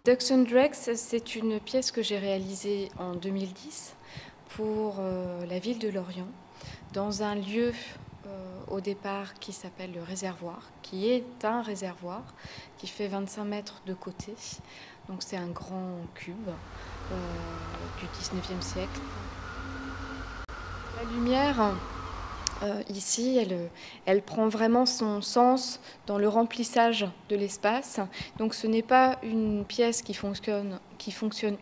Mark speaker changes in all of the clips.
Speaker 1: Ducks and Drakes, c'est une pièce que j'ai réalisée en 2010 pour la ville de Lorient, dans un lieu au départ qui s'appelle le réservoir, qui est un réservoir qui fait 25 mètres de côté. Donc c'est un grand cube du 19e siècle. La lumière, ici, elle prend vraiment son sens dans le remplissage de l'espace. Donc ce n'est pas une pièce qui fonctionne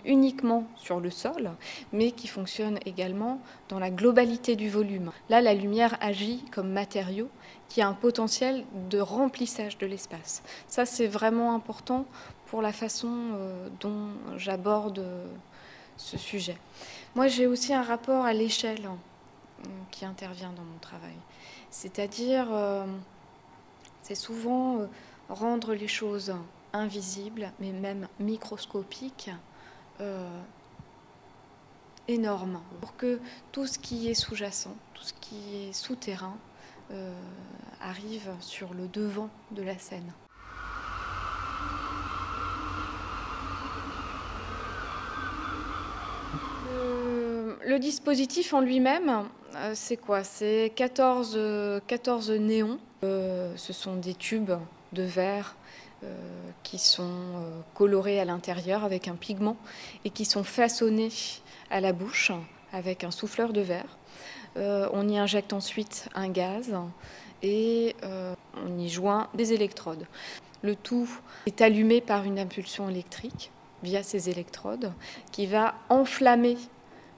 Speaker 1: uniquement sur le sol, mais qui fonctionne également dans la globalité du volume. Là, la lumière agit comme matériau qui a un potentiel de remplissage de l'espace. Ça, c'est vraiment important pour la façon dont j'aborde ce sujet. Moi, j'ai aussi un rapport à l'échelle qui intervient dans mon travail. C'est-à-dire, c'est souvent rendre les choses invisibles, mais même microscopiques, énormes, pour que tout ce qui est sous-jacent, tout ce qui est souterrain, arrive sur le devant de la scène. Le dispositif en lui-même, c'est quoi? C'est 14 néons. Ce sont des tubes de verre qui sont colorés à l'intérieur avec un pigment et qui sont façonnés à la bouche avec un souffleur de verre. On y injecte ensuite un gaz et on y joint des électrodes. Le tout est allumé par une impulsion électrique via ces électrodes qui va enflammer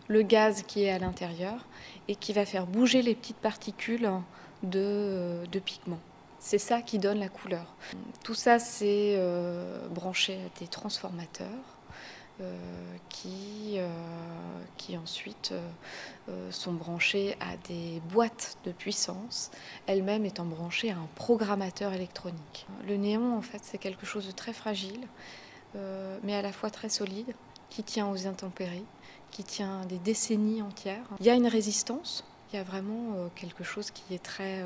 Speaker 1: le gaz qui est à l'intérieur et qui va faire bouger les petites particules de pigment. C'est ça qui donne la couleur. Tout ça, c'est branché à des transformateurs qui ensuite sont branchés à des boîtes de puissance, elles-mêmes étant branchées à un programmateur électronique. Le néon, en fait, c'est quelque chose de très fragile, mais à la fois très solide, qui tient aux intempéries, qui tient des décennies entières. Il y a une résistance, il y a vraiment quelque chose qui est très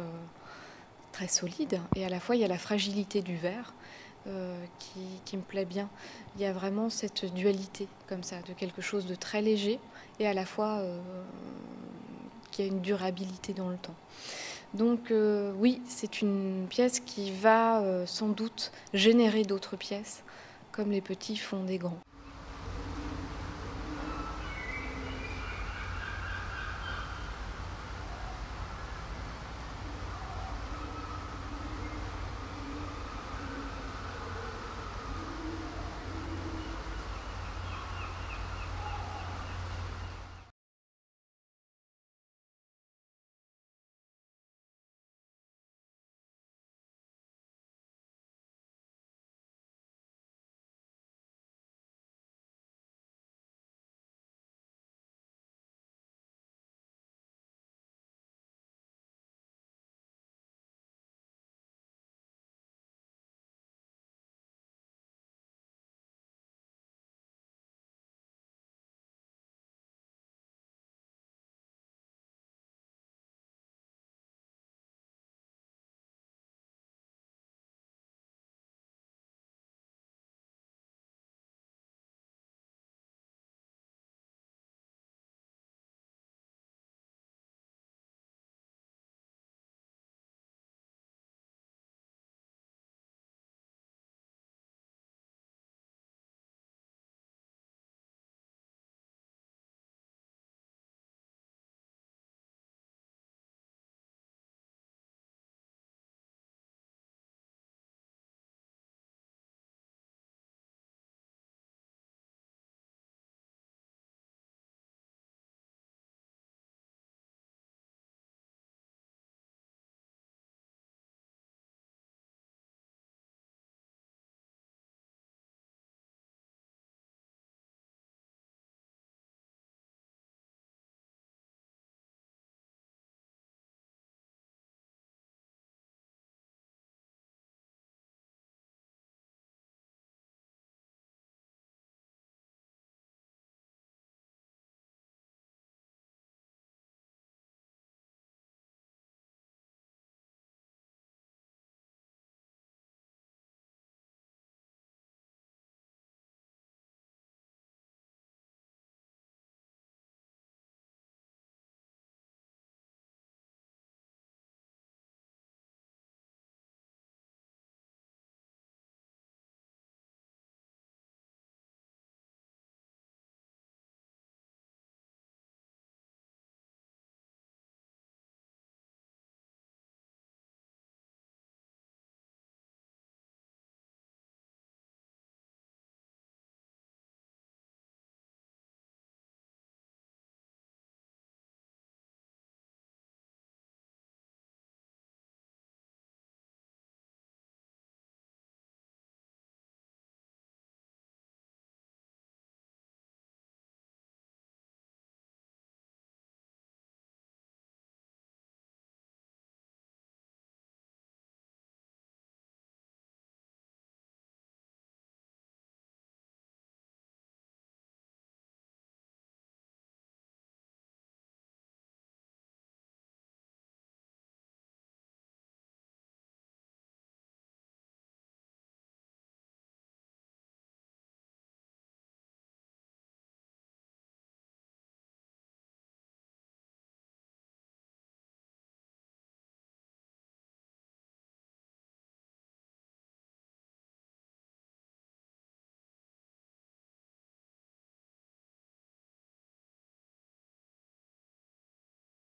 Speaker 1: solide, et à la fois il y a la fragilité du verre qui me plaît bien. Il y a vraiment cette dualité comme ça, de quelque chose de très léger et à la fois qui a une durabilité dans le temps. Donc oui, c'est une pièce qui va sans doute générer d'autres pièces, comme les petits font des grands.